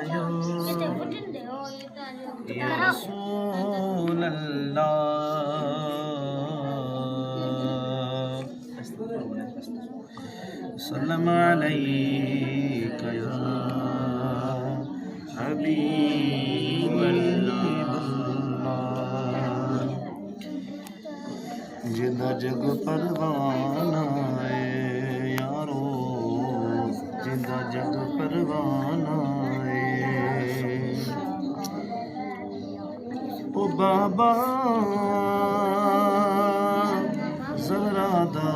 कयो या रसूल अल्लाह सल्लम अलैका या हबीब अल्लाह जिंदा जग परवाना है यारो जिंदा जग परवाना है ओ बाबा ज़हरादा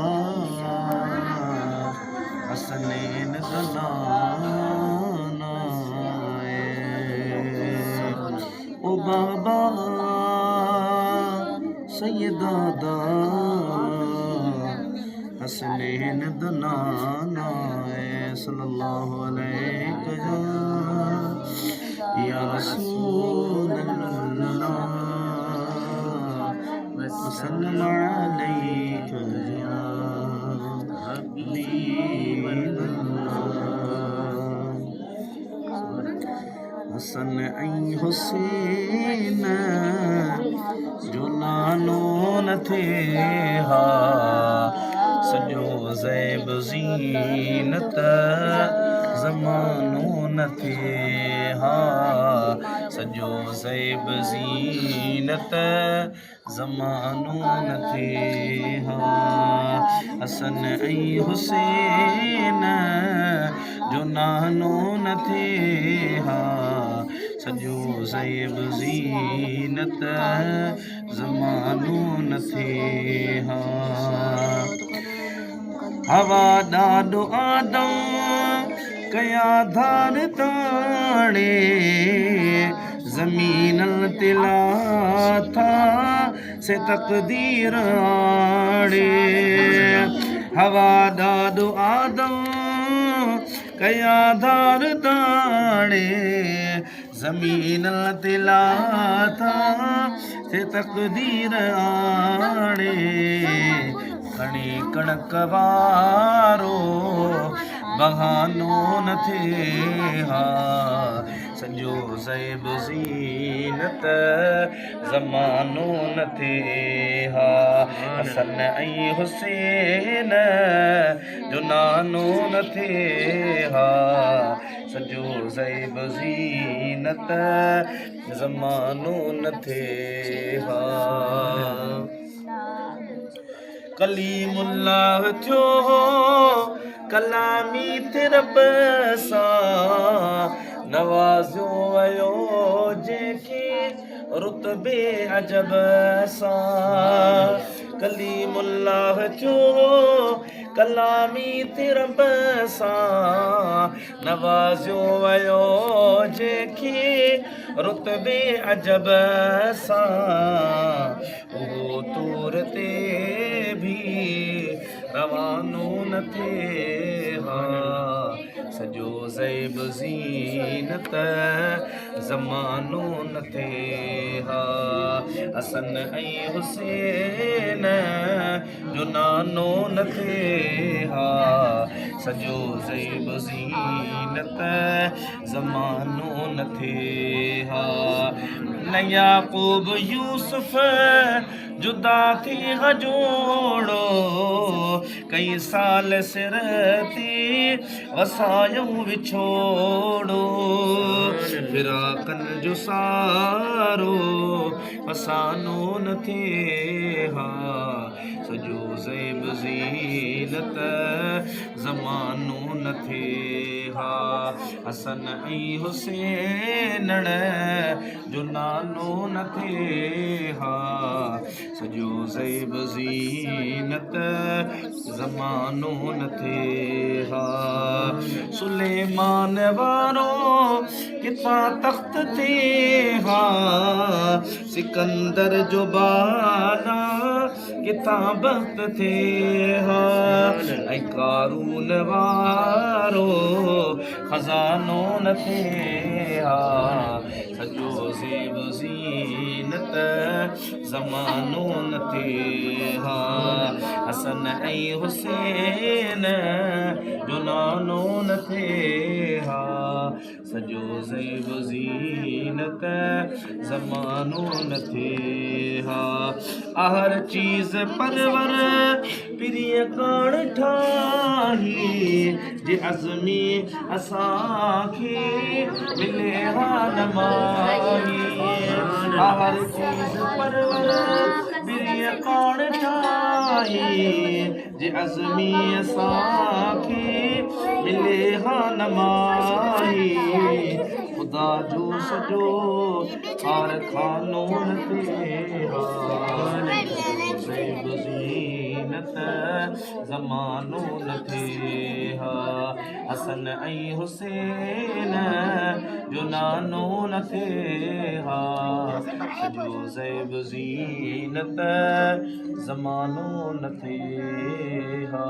हसनैन दा नाना है ओ बाबा सैयदा हसनैन दा नाना है सल्लल्लाहु अलैहि या रसूल अल्लाह वसल्लम अलैका या हबीब अल्लाह हसन ऐं हुसैन जो नानो न थे हा सॼो ज़ैब ज़ीनत ज़मानो न थे हा सॼो ज़ैब ज़ीनत ज़मानो न थे हा हसन ऐं हुसैन जो नानो न थे हा सॼो ज़ैब ज़ीनत ज़मानो न थे हा हवा ॾाढो आदम कया धार ताणे ज़मीनल तिला था से तक़दीर आणे हवा ॾाढो आदम कया धार ताणे ज़मीनल तिला था से तक़दीर आणे खणी कणक वारो बहानो न थे हा सॼो ज़ैब ज़ीनत ज़मानो न थे हा हसन ऐं हुसैन जो नानो न थे हा सॼो ज़ैब ज़ीनत ज़मानो न थे हा कलीमुल्लाह थियो कलामी ते रब सां नवाज़ियो वियो जंहिंखे रुतबे अजब सां कलीमुल्लाह थियो कलामी ते रब सां नवाज़ियो वियो जंहिंखे रुतबे अजब सां उहो तूर ते भी रवानो न थे हा सॼो ज़ैब ज़ीनत ज़मानो न थे हा हसन ऐं हुसैन जो नानो न थे हा सॼो ज़ैब ज़ीनत ज़मानो न थे हा न याक़ूब यूसुफ जुदा थी जोड़ो कई साल सिर थी वसायूं विछोड़ो फिराकन जो सारो फसानो न थे हा सॼो ज़ैब ज़ीनत ज़मानो न थे हा हसन ऐं हुसैन जो नानो न थे हा सॼो ज़ैब ज़ीनत ज़मानो न थे हा सुलेमान वारो किथां तख़्त थे हा सिकंदर जो बाना किथां बख़्त थे हा ऐं कारून वारो खज़ानो न थे हा सॼो ज़ेब ज़ीनत ज़मानो न थिए हा हसन ऐं हुसैन जो नानो न थिए हा सॼो ज़ेब ज़ीनत ज़मानो न थिए हा हर चीज़ परवर प्रिय कान ठाही जे अज़मी असांखे मिले हा नमाही हर चीज़ परवर प्रिय कान ठाही जे अज़मी असांखे मिले हा नमाही ख़ुदा जो सॼो कारखानो न थिए हा ज़ीनत ज़मानो न थिए हा हसन ऐं हुसैन जो नानो न थिए हा सॼो ज़ैब ज़ीनत ज़मानो न थिए हा